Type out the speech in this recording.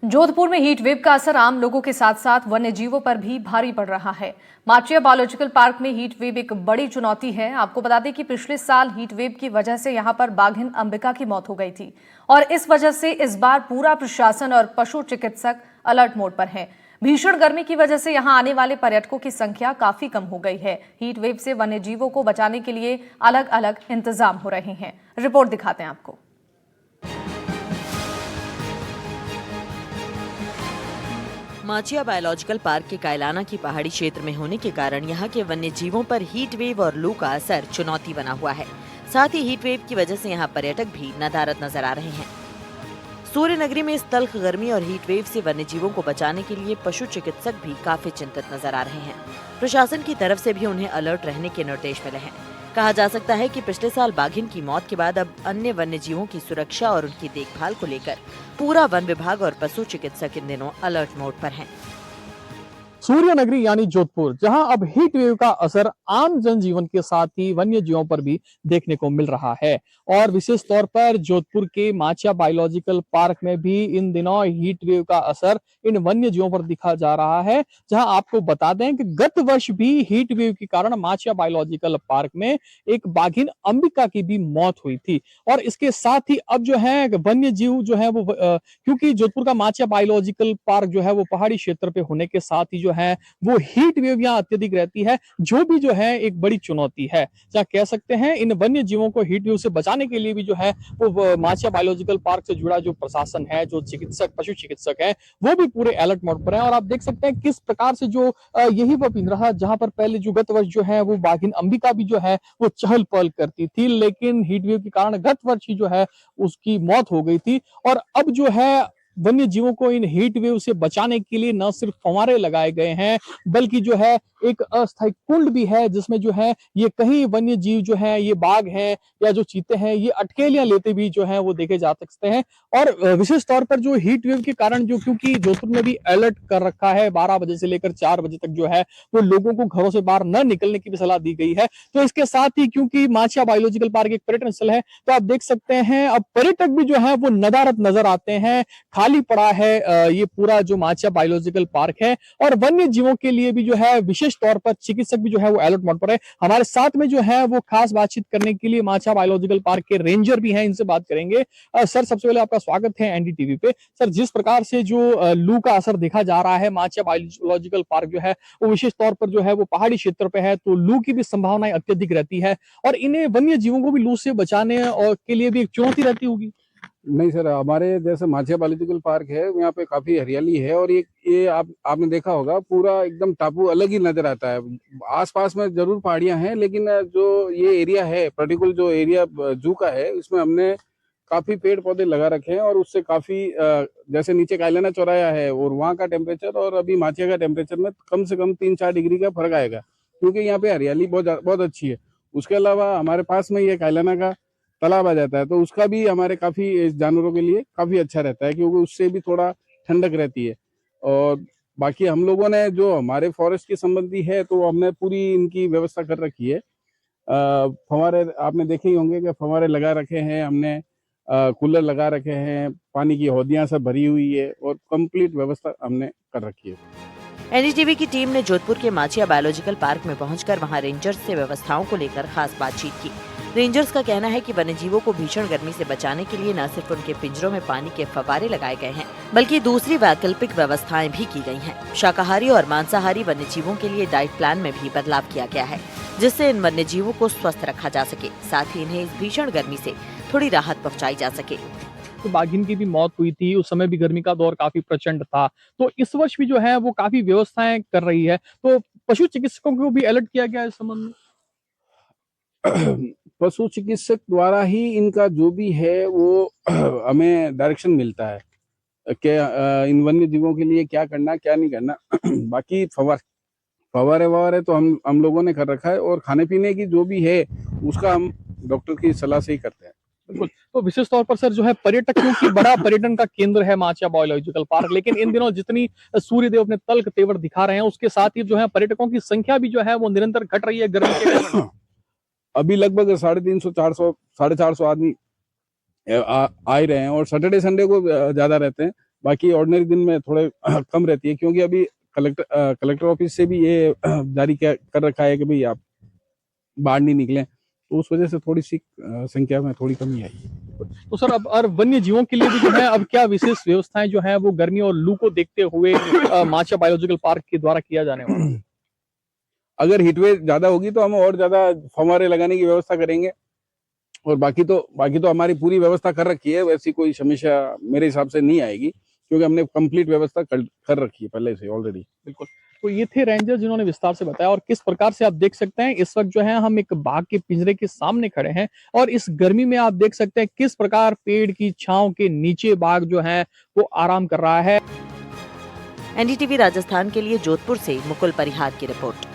जोधपुर में heat wave का असर आम लोगों के साथ साथ वन्य जीवों पर भी भारी पड़ रहा है। माचिया बायोलॉजिकल पार्क में हीट वेव एक बड़ी चुनौती है। आपको बता दें कि पिछले साल हीट वेव की वजह से यहां पर बाघिन अंबिका की मौत हो गई थी और इस वजह से इस बार पूरा प्रशासन और पशु चिकित्सक अलर्ट मोड पर हैं। भीषण गर्मी की वजह से यहां आने वाले पर्यटकों की संख्या काफी कम हो गई है। हीट वेव से वन्य जीवों को बचाने के लिए अलग अलग इंतजाम हो रहे हैं। रिपोर्ट दिखाते हैं आपको। माचिया बायोलॉजिकल पार्क के कायलाना की पहाड़ी क्षेत्र में होने के कारण यहाँ के वन्य जीवों पर हीट वेव और लू का असर चुनौती बना हुआ है। साथ ही हीट वेव की वजह से यहाँ पर्यटक भी नदारद नजर आ रहे हैं। सूर्य नगरी में इस तल्ख गर्मी और हीट वेव से वन्य जीवों को बचाने के लिए पशु चिकित्सक भी काफी चिंतित नजर आ रहे हैं। प्रशासन की तरफ से भी उन्हें अलर्ट रहने के निर्देश मिले हैं। कहा जा सकता है कि पिछले साल बाघिन की मौत के बाद अब अन्य वन्य जीवों की सुरक्षा और उनकी देखभाल को लेकर पूरा वन विभाग और पशु चिकित्सक इन दिनों अलर्ट मोड पर हैं। सूर्य नगरी यानी जोधपुर, जहां अब हीट वेव का असर आम जनजीवन के साथ ही वन्य जीवों पर भी देखने को मिल रहा है और विशेष तौर पर जोधपुर के माचिया बायोलॉजिकल पार्क में भी इन दिनों हीट वेव का असर इन वन्य जीवों पर दिखा जा रहा है। जहां आपको बता दें कि गत वर्ष भी हीट वेव के कारण माचिया बायोलॉजिकल पार्क में एक बाघिन अंबिका की भी मौत हुई थी और इसके साथ ही अब जो है वन्य जीव जो है वो क्योंकि जोधपुर का माचिया बायोलॉजिकल पार्क जो है वो पहाड़ी क्षेत्र पे होने के साथ ही जो है वो हीट वेव यहाँ अत्यधिक रहती है, जो भी जो है एक बड़ी चुनौती है। जहाँ कह सकते हैं इन वन्य जीवों को हीट वेव से बचाने के लिए भी जो है वो माचिया बायोलॉजिकल पार्क से जुड़ा जो प्रशासन है, जो चिकित्सक पशु चिकित्सक है, वो भी पूरे अलर्ट मोड पर है। और आप देख सकते हैं किस प्रकार से जो यही वो पिंजरा जहां पर पहले जो गत वर्ष जो है वो बाघिन अंबिका भी जो है वो चहल पहल करती थी, लेकिन हीट वेव के कारण गत वर्ष ही जो है उसकी मौत हो गई थी। और अब जो है वन्य जीवों को इन हीट वेव से बचाने के लिए न सिर्फ फव्वारे लगाए गए हैं, बल्कि जो है एक अस्थायी कुंड भी है जिसमें जो है ये कहीं वन्य जीव जो है ये बाघ है या जो चीते हैं ये अटकेलियां लेते भी जो है वो देखे जा सकते हैं। और विशेष तौर पर जो हीट वेव के कारण जो क्योंकि जोधपुर में भी अलर्ट कर रखा है, 12 बजे से लेकर 4 बजे तक जो है वो लोगों को घरों से बाहर न निकलने की भी सलाह दी गई है। तो इसके साथ ही क्योंकि माचिया बायोलॉजिकल पार्क एक पर्यटन स्थल है, तो आप देख सकते हैं अब पर्यटक भी जो है वो नदारद नजर आते हैं। खाली पड़ा है ये पूरा जो माचिया बायोलॉजिकल पार्क है और वन्य जीवों के लिए भी जो है विशेष तौर पर चिकित्सक भी जो है वो अलर्ट मोड पर है। हमारे साथ में जो है वो खास बातचीत करने के लिए माचिया बायोलॉजिकल पार्क के रेंजर भी हैं, इनसे बात करेंगे। सर, सबसे पहले आपका स्वागत है एनडीटीवी पे। सर, जिस प्रकार से जो लू का असर देखा जा रहा है, माचिया बायोलॉजिकल पार्क जो है वो विशेष तौर पर जो है वो पहाड़ी क्षेत्र पे है, तो लू की भी संभावनाएं अत्यधिक रहती है और इन्हें वन्य जीवों को भी लू से बचाने और के लिए भी एक चुनौती रहती होगी। नहीं सर, हमारे जैसे माचिया बायोलॉजिकल पार्क है, यहाँ पे काफी हरियाली है और ये आपने देखा होगा पूरा एकदम टापू अलग ही नजर आता है। आसपास में जरूर पहाड़ियां हैं, लेकिन जो ये एरिया है पर्टिकुलर जो एरिया जू का है, इसमें हमने काफी पेड़ पौधे लगा रखे हैं और उससे काफी जैसे नीचे कायलाना चौराया है और वहाँ का टेम्परेचर और अभी माचिया का टेम्परेचर में कम से कम 3-4 डिग्री का फर्क आएगा, क्योंकि यहाँ पे हरियाली बहुत अच्छी है। उसके अलावा हमारे पास में ये कायलाना का तालाब आ जाता है, तो उसका भी हमारे काफी जानवरों के लिए काफी अच्छा रहता है, क्योंकि उससे भी थोड़ा ठंडक रहती है। और बाकी हम लोगों ने जो हमारे फॉरेस्ट की संबंधी है, तो हमने पूरी इनकी व्यवस्था कर रखी है। फव्वारे आपने देखे ही होंगे कि फव्वारे लगा रखे हैं हमने, कूलर लगा रखे हैं, पानी की हौदियां सब भरी हुई है और कंप्लीट व्यवस्था हमने कर रखी है। एनडीटीवी की टीम ने जोधपुर के माचिया बायोलॉजिकल पार्क में पहुंचकर वहां रेंजर्स से व्यवस्थाओं को लेकर खास बातचीत की। रेंजर्स का कहना है कि वन्य जीवों को भीषण गर्मी से बचाने के लिए न सिर्फ उनके पिंजरों में पानी के फव्वारे लगाए गए हैं, बल्कि दूसरी वैकल्पिक व्यवस्थाएं भी की गई हैं। शाकाहारी और मांसाहारी वन्य जीवों के लिए डाइट प्लान में भी बदलाव किया गया है, जिससे इन वन्य जीवों को स्वस्थ रखा जा सके, साथ ही इन्हें इस भीषण गर्मी से थोड़ी राहत पहुँचाई जा सके। तो बाघिन की भी मौत हुई थी, उस समय भी गर्मी का दौर काफी प्रचंड था, तो इस वर्ष भी जो है वो काफी व्यवस्थाएं कर रही है, तो पशु चिकित्सकों को भी अलर्ट किया गया इस संबंध में। पशु चिकित्सक द्वारा ही इनका जो भी है वो हमें डायरेक्शन मिलता है कि इन वन्य जीवों के लिए क्या करना क्या नहीं करना। बाकी फव्वारे तो हम लोगों ने कर रखा है और खाने पीने की जो भी है उसका हम डॉक्टर की सलाह से ही करते हैं। बिल्कुल। तो विशेष तौर पर सर जो है पर्यटकों की बड़ा पर्यटन का केंद्र है माचिया बायोलॉजिकल पार्क, लेकिन इन दिनों जितनी सूर्यदेव अपने तल्ख तेवर दिखा रहे हैं, उसके साथ ही जो है पर्यटकों की संख्या भी जो है वो निरंतर घट रही है गर्मी के कारण। अभी लगभग 350, 400, 450 आदमी आ ही रहे हैं और सैटरडे संडे को ज्यादा रहते हैं, बाकी ऑर्डिनरी दिन में थोड़े कम रहती है, क्योंकि अभी कलेक्टर ऑफिस से भी ये जारी कर रखा है कि भाई आप बाहर नहीं निकलें, तो उस वजह से थोड़ी सी संख्या में थोड़ी कमी आई है। तो सर अब और वन्य जीवों के लिए भी जो है अब क्या विशेष व्यवस्थाएं जो है वो गर्मी और लू को देखते हुए माचिया बायोलॉजिकल पार्क के द्वारा किया जाने वाला है? अगर हीटवेव ज्यादा होगी तो हम और ज्यादा फव्वारे लगाने की व्यवस्था करेंगे, और बाकी तो हमारी पूरी व्यवस्था कर रखी है, वैसी कोई समस्या मेरे हिसाब से नहीं आएगी, क्योंकि हमने कंप्लीट व्यवस्था कर रखी है पहले से ऑलरेडी। बिल्कुल। तो ये थे रेंजर जिन्होंने विस्तार से बताया, और किस प्रकार से आप देख सकते हैं इस वक्त जो है हम एक बाघ के पिंजरे के सामने खड़े हैं, और इस गर्मी में आप देख सकते हैं किस प्रकार पेड़ की छांव के नीचे बाघ जो है वो आराम कर रहा है। एनडीटीवी राजस्थान के लिए जोधपुर से मुकुल परिहार की रिपोर्ट।